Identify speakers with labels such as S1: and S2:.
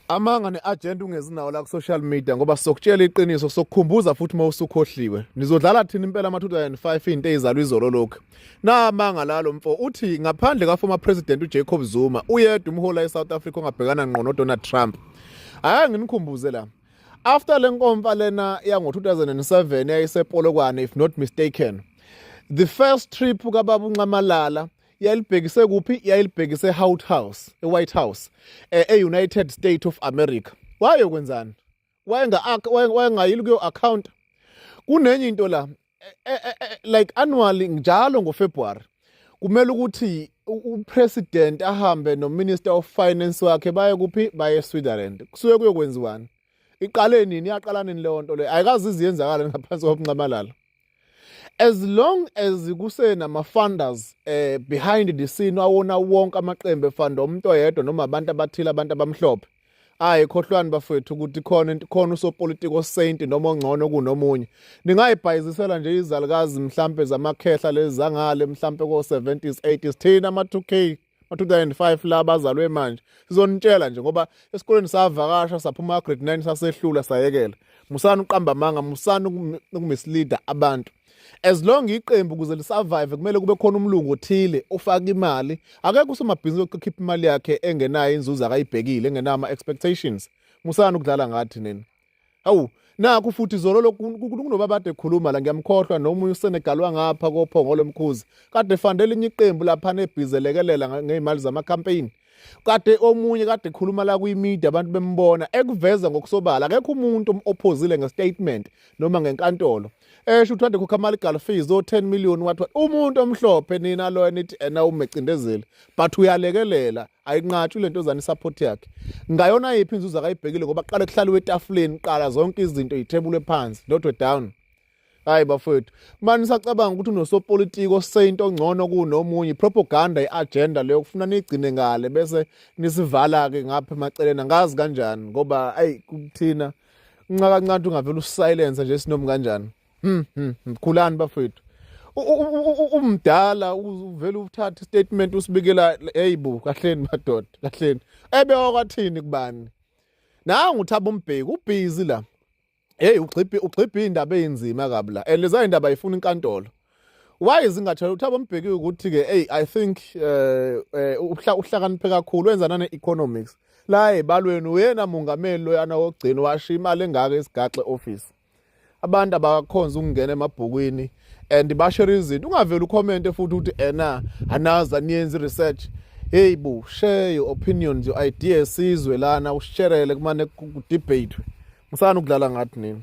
S1: Amanga neagenda ungezinawo la ku social media ngoba sokutshela iqiniso sokukhumbuza futhi mawusukhohliwe. Nizodlala thina impela ama-2005 into ezalwa izolo lokho. Namanga lalo mfo uthi ngaphandle ka former president uJacob Zuma uyedwa umhola eSouth Africa ongabhekana ngqo noDonald Trump. Aya nginikhumbuze la. After lenkomfa lena yango 2007 yayisepolokwane if not mistaken. The first trip kaBaba uNcamalala yayilibhekise kuphi yayilibhekise White House United States of America. Wayokwenzani? Wayengayili kuyo account. Kunenye into la like annually njalo ngoFebruary kumele ukuthi upresident ahambe nominister of finance wakhe baye kuphi baye eSwitzerland. Kusuke kuyokwenziwani? Iqale nini yaqala nini leyo nto le? Ayikazi iziyenzakala ngaphansi kokuncamalala. As long as kusenama-funders behind the scene awona wonke amaqembu efanda umuntu oyedwa noma abantu abathile abantu abamhlophe khohlwani bafethu ukuthi khona usopolitiki osaint noma ongcono kunomunye ningayibhayizisela nje izalukazi mhlambe zamakhehla lezi zangale mhlambe ko-70s 80s thina ama-2K 2005 la bazalwe manje sizonitshela nje ngoba esikoleni savakasha saphuma grade 9 sasehlula sayekela musana uqamba amanga musana ukumisleader abantu. As long iqembu ukuze lisurvive kumele kube khona umlungu othile ofaka imali akekho usomabhizinisi okhipha imali yakhe engenayo inzuzo akayibhekile engenama expectations musana ukudlala ngathi nina hawu nakho futhi izolo kunoba bade ekhuluma la ngiyamkhohlwa nomunye usenegalwa ngapha kophongo lomkhuzi kade fandela inye iqembu lapha nebhizelekelela ngezimali zama campaign kade omunye kade ekhuluma la kwi-media abantu bembona ekuveza ngokusobala akekho umuntu ophozile ngestatement noma ngenkantolo ukuthi kade khokha imali gala fees o10 million wathi umuntu omhlophe nina lo nithi ena umecindezeli but uyalekelela ayinqatshi lento zani support yakhe ngayona yiphi inzuzo akayibhekile ngoba qale kuhlaliwe etafuleni qala zonke izinto ithebule phansi dodwe down. Hayi bafethu manje sacabanga ukuthi unosopolitiki osaint ongcono kunomunye propaganda iagenda leyo kufuna nigcine ngale bese nisivala ke ngapha emaceleni angazi kanjani ngoba kuthina ncaka kancane ungavela usilence nje sinomi kanjani. Khulani bafethu umdala uvela uthatha istatement usibikela hey kahleni madoda kahleni ebe okwathini kubani nangu uThabo Mbeki ubhizi la ugxibhe indaba ezindima kabi la leza indaba ayifuna inkantolo why izingathela uThabo Mbeki ukuthi ke I think uhlakaniphe kakhulu wenza nane economics la ebalweni uyena mongameli loyana wogcina washiya imali engaka esigaxe office abantu abakhonza ukungena emabhukwini and bashare izinto ungavela ucomment futhi uthi anaza niyenze research hey share your opinions your ideas sizwe lana usharele kumane ku debate musana ukudlala ngathi nini.